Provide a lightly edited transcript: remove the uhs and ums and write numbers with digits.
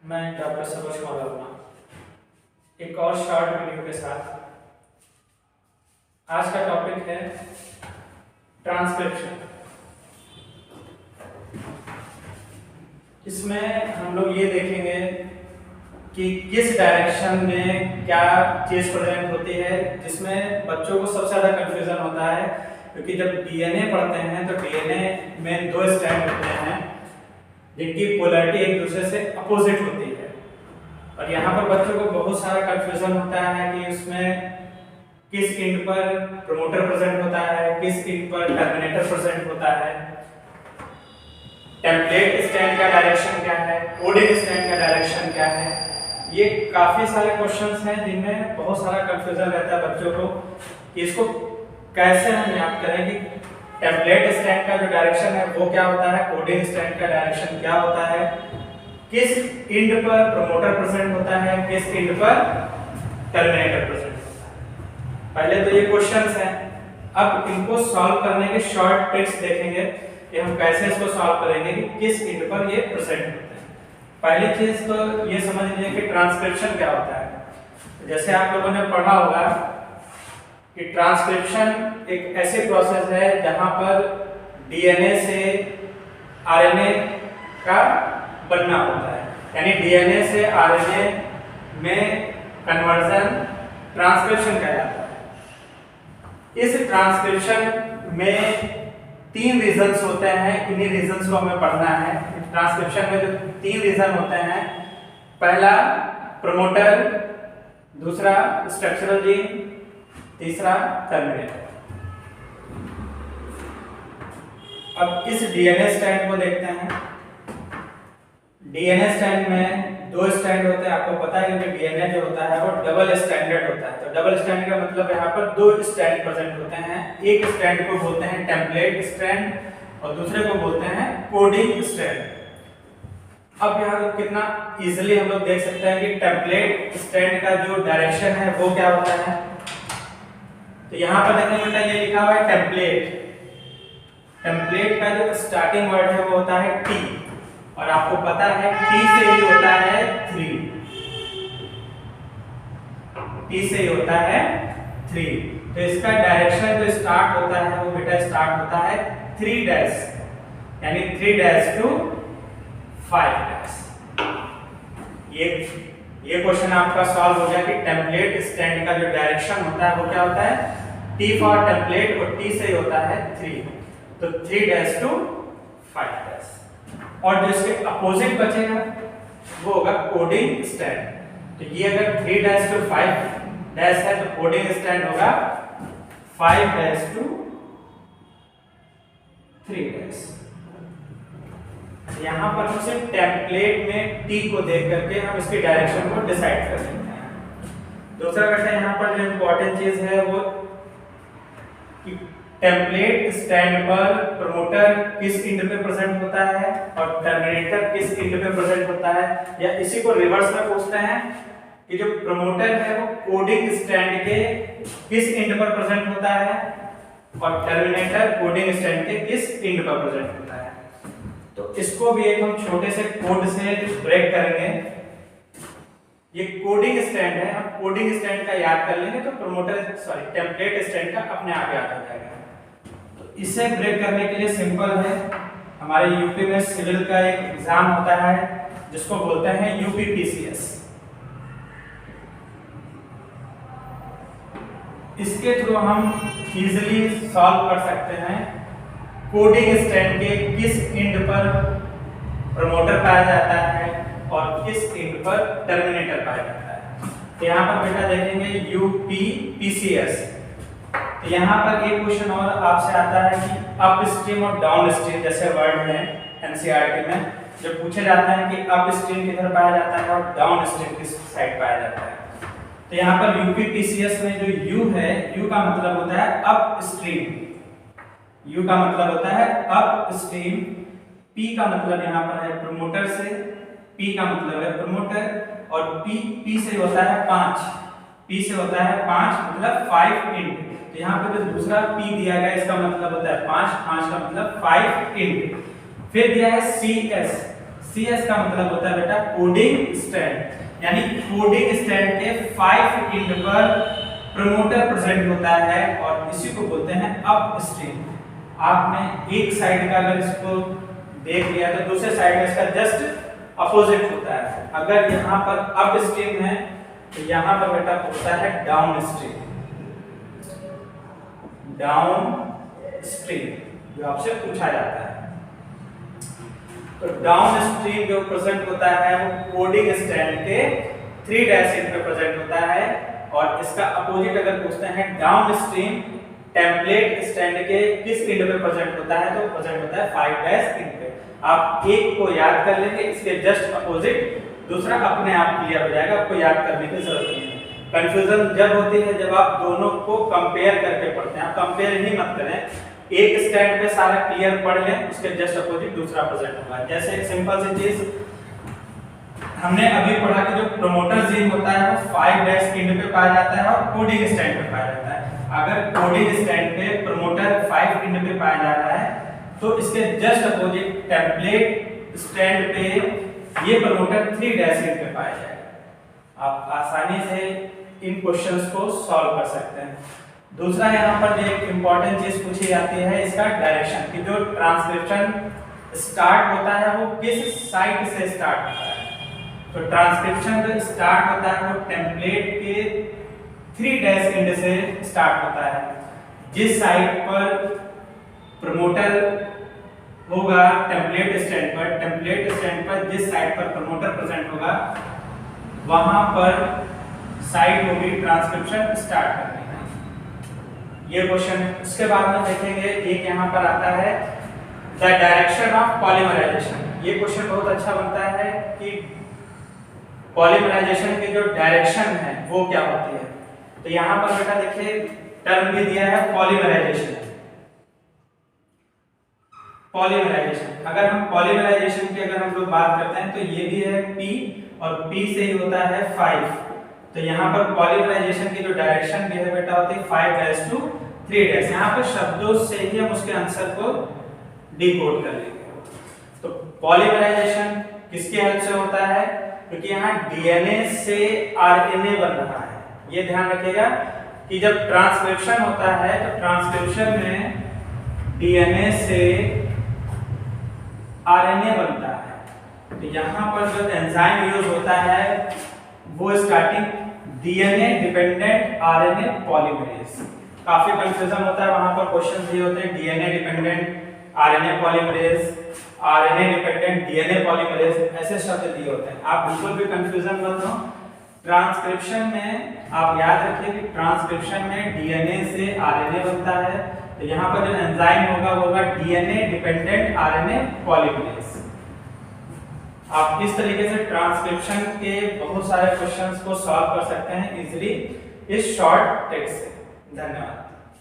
मैं डॉक्टर सरोज कुमार वर्मा एक और शॉर्ट वीडियो के साथ। आज का टॉपिक है ट्रांसक्रिप्शन। इसमें हम लोग ये देखेंगे कि किस डायरेक्शन में क्या चीज प्रेजेंट होती है, जिसमें बच्चों को सबसे ज़्यादा कंफ्यूजन होता है। क्योंकि जब डीएनए पढ़ते हैं तो डीएनए में दो स्ट्रैंड होते हैं जिनकी पोलैरिटी एक दूसरे से अपोजिट होती है, और यहाँ पर बच्चों को बहुत सारा कंफ्यूजन होता है कि उसमें किस एंड पर प्रमोटर प्रेजेंट होता है, किस एंड पर टर्मिनेटर प्रेजेंट होता है, टेम्पलेट स्टैंड का डायरेक्शन क्या है, कोडिंग स्टैंड का डायरेक्शन क्या है। ये काफी सारे क्वेश्चंस हैं जिनमें बहुत सारा कंफ्यूजन रहता है बच्चों को कि इसको कैसे हम याद करें कि टेम्पलेट स्टैंड का जो डायरेक्शन है वो क्या होता है, कोडिंग स्टैंड का डायरेक्शन क्या होता है, किस एंड पर प्रमोटर प्रेजेंट होता है, किस एंड पर टर्मिनेटर प्रेजेंट होता है। पहले तो ये क्वेश्चंस हैं। अब इनको सॉल्व करने के शॉर्ट ट्रिक्स देखेंगे कि हम कैसे इसको सॉल्व करेंगे कि किस एंड पर ये प्रेजेंट होते हैं। पहली चीज तो ये समझ लीजिए कि ट्रांसक्रिप्शन क्या होता है। जैसे आप लोगों ने पढ़ा होगा कि ट्रांसक्रिप्शन एक ऐसी प्रोसेस है जहां पर डीएनए से आरएनए का बनना होता है, यानी डीएनए से आरएनए में कन्वर्जन ट्रांसक्रिप्शन कहलाता है। इस ट्रांसक्रिप्शन में 3 रीजन्स होते हैं, इन्हीं रीजन्स को हमें पढ़ना है। ट्रांसक्रिप्शन में जो 3 रीजन होते हैं, पहला प्रमोटर, दूसरा स्ट्रक्चरल जीन, तीसरा टर्मिनेटर। अब इस डीएनए स्ट्रैंड को देखते हैं। डीएनए स्ट्रैंड में 2 स्ट्रैंड होते हैं, आपको पता है कि डीएनए जो होता है वो डबल स्ट्रैंडेड होता है। तो डबल स्ट्रैंड का मतलब यहाँ पर 2 स्ट्रैंड प्रेजेंट होते हैं। एक स्ट्रैंड को बोलते हैं टेम्पलेट स्ट्रैंड और दूसरे को बोलते हैं कोडिंग स्ट्रैंड। अब यहाँ कितना इजीली हम लोग देख सकते हैं कि टेम्पलेट स्ट्रैंड का जो डायरेक्शन है वो क्या होता है। तो यहाँ पर देखने मिलता है, ये लिखा हुआ है टेम्पलेट। टेम्पलेट का जो स्टार्टिंग वर्ड है वो होता है टी, और आपको पता है टी से ही होता है 3। टी से ही होता है 3। तो इसका डायरेक्शन जो स्टार्ट होता है वो बेटा स्टार्ट होता है 3 डैश, यानी 3 डैश टू 5 डैश। ये क्वेश्चन आपका सॉल्व हो गया कि टेम्पलेट स्टैंड का जो डायरेक्शन होता है वो क्या होता है, टी फॉर टेम्पलेट, और टी से होता है 3। तो 3 डैश टू 5 डैश। और जो इसके अपोजिट बचेगा वो होगा कोडिंग स्टैंड। तो ये अगर 3 डैश टू 5 डैश है तो कोडिंग स्टैंड होगा 5 डैश टू 3 डैश। यहाँ पर हम सिर्फ टेम्पलेट में टी को देख करके हम इसकी डायरेक्शन को डिसाइड कर सकते हैं। दूसरा बेटा यहाँ पर जो इम्पोर्टेंट चीज है वो कि टेम्पलेट स्टैंड पर प्रमोटर किस एंड पे प्रेजेंट होता है और टर्मिनेटर किस एंड पे प्रेजेंट होता है, या इसी को रिवर्स में पूछते हैं कि जो प्रमोटर है वो कोडिंग स्टैंड के किस एंड पर प्रेजेंट होता है और टर्मिनेटर कोडिंग स्टैंड के किस एंड पर प्रेजेंट होता है। तो इसको भी एक हम छोटे से कोड से ब्रेक करेंगे। ये कोडिंग स्टैंड है, हम कोडिंग स्टैंड का याद कर लेंगे तो टेम्पलेट स्टैंड का अपने आप याद हो जाएगा। तो इसे ब्रेक करने के लिए सिंपल है, हमारे यूपी में सिविल का एक एग्जाम होता है जिसको बोलते हैं यूपीपीसीएस। इसके थ्रू हम इजीली सॉल्व कर सकते हैं कोडिंग स्टैंड के किस एंड पर प्रमोटर पाया जाता है और किस एंड पर टर्मिनेटर पाया जाता है। तो यहाँ पर बेटा देखेंगे यूपीपीसीएस। तो यहाँ पर एक क्वेश्चन और आपसे आता है कि अप स्ट्रीम और डाउन स्ट्रीम जैसे वर्ड है एनसीईआरटी में, जो पूछे जाते हैं कि अप स्ट्रीम किधर पाया जाता है और डाउन स्ट्रीम किस साइड पाया जाता है। तो यहाँ पर यूपीपीसीएस में जो यू है, यू का मतलब होता है अप स्ट्रीम, यू का मतलब होता है अप स्ट्रीम। पी का मतलब यहाँ पर है प्रमोटर से, पी का मतलब है प्रमोटर, और पी से होता है 5, पी से होता है 5 मतलब 5 इंट। तो यहाँ पे जो दूसरा पी दिया गया इसका मतलब होता है 5 का मतलब 5 इंट। फिर दिया है सी एस, CS का मतलब होता है बेटा कोडिंग स्ट्रैंड, यानी कोडिंग स्ट्रैंड के 5 एंड पर प्रमोटर प्रेजेंट होता है और इसी को बोलते हैं अपस्ट्रीम। आपने एक साइड का अगर इसको देख लिया तो दूसरे साइड में इसका जस्ट अपोजिट होता है। अगर यहाँ पर अपस्ट्रीम है तो यहाँ पर बेटा होता है डाउनस्ट्रीम। डाउनस्ट्रीम जो आपसे पूछा जाता है, तो डाउनस्ट्रीम जो प्रेजेंट होता है वो कोडिंग स्ट्रैंड के 3 डैश एंड पे प्रेजेंट होता है और इसका अपोजिट अगर पूछते हैं डाउनस्ट्रीम टेम्पलेट स्ट्रैंड के किस एंड पे प्रेजेंट होता है तो प्रेजेंट होता है 5 डैश एंड पे। आप एक को याद कर लेंगे, इसके जस्ट अपोजिट दूसरा अपने आप क्लियर हो जाएगा, आपको याद करने की जरूरत नहीं है। कंफ्यूजन जब होती है जब आप दोनों को कंपेयर करके पढ़ते हैं। आप कंपेयर ही मत करें, एक स्टैंड पे सारा क्लियर पढ़ लें, उसके जस्ट अपोजिट दूसरा प्रेजेंट होगा। जैसे एक सिंपल सी चीज हमने अभी पढ़ा कि जो प्रमोटर जीन होता है वो 5 डैश एंड पे पाया जाता है और कोडिंग स्टैंड पे पाया जाता है। अगर कोडिंग स्टैंड पे प्रमोटर 5 एंड पे पाया जा रहा है तो इसके जस्ट अपोजिट टेम्पलेट स्टैंड पे ये प्रमोटर 3 डैश एंड पे पाया जाएगा। आप आसानी से इन क्वेश्चंस को सॉल्व कर सकते हैं। दूसरा यहाँ पर जो एक इम्पॉर्टेंट चीज पूछी जाती है इसका डायरेक्शन, कि जो ट्रांसक्रिप्शन स्टार्ट होता है वो किस साइट से स्टार्ट होता है। तो ट्रांसक्रिप्शन जो स्टार्ट होता है वो टेम्पलेट के 3 डैश एंड से स्टार्ट होता है। जिस साइट पर प्रमोटर होगा टेम्पलेट स्टैंड पर जिस साइट पर प्रमोटर प्रेजेंट होगा वहां पर साइट होगी ट्रांसक्रिप्शन स्टार्ट करने का। ये क्वेश्चन उसके बाद में देखेंगे। एक यहाँ पर आता है द डायरेक्शन ऑफ पॉलीमराइजेशन। ये क्वेश्चन बहुत अच्छा बनता है कि पॉलीमराइजेशन की जो डायरेक्शन है वो क्या होती है। तो यहाँ पर बेटा देखिए टर्म भी दिया है पॉलीमराइजेशन। पॉलीमराइजेशन अगर हम पॉलीमराइजेशन की अगर हम लोग बात करते हैं तो ये भी है P और P से ही होता है 5। तो यहाँ पर पॉलीमराइजेशन की जो डायरेक्शन भी है बेटा होती है 5 डैश टू 3 डैश। यहाँ पर शब्दों से ही हम उसके आंसर को डिकोड कर लेंगे। तो पॉलीमराइजेशन किसके हेल्प से होता है, क्योंकि यहाँ डीएनए से आरएनए बन रहा है। ये ध्यान रखिएगा कि जब ट्रांसक्रिप्शन होता है तो ट्रांसक्रिप्शन में डीएनए से आरएनए बनता है। तो यहाँ पर जो एंजाइम यूज होता है वो starting DNA dependent RNA polymerase. काफी कंफ्यूजन होता है, वहां पर क्वेश्चन दिए होते हैं DNA dependent RNA polymerase, RNA dependent DNA polymerase, ऐसे शब्द दिए होते हैं। आप बिल्कुल भी कंफ्यूजन मत हो। ट्रांसक्रिप्शन में आप याद रखिए कि ट्रांसक्रिप्शन में डीएनए से आरएनए बनता है। तो यहाँ पर जो एंजाइम होगा वो होगा डीएनए डिपेंडेंट आरएनए पॉलीमरेज। आप इस तरीके से ट्रांसक्रिप्शन के बहुत सारे क्वेश्चंस को सॉल्व कर सकते हैं इजीली इस शॉर्ट टेक्स्ट से। धन्यवाद।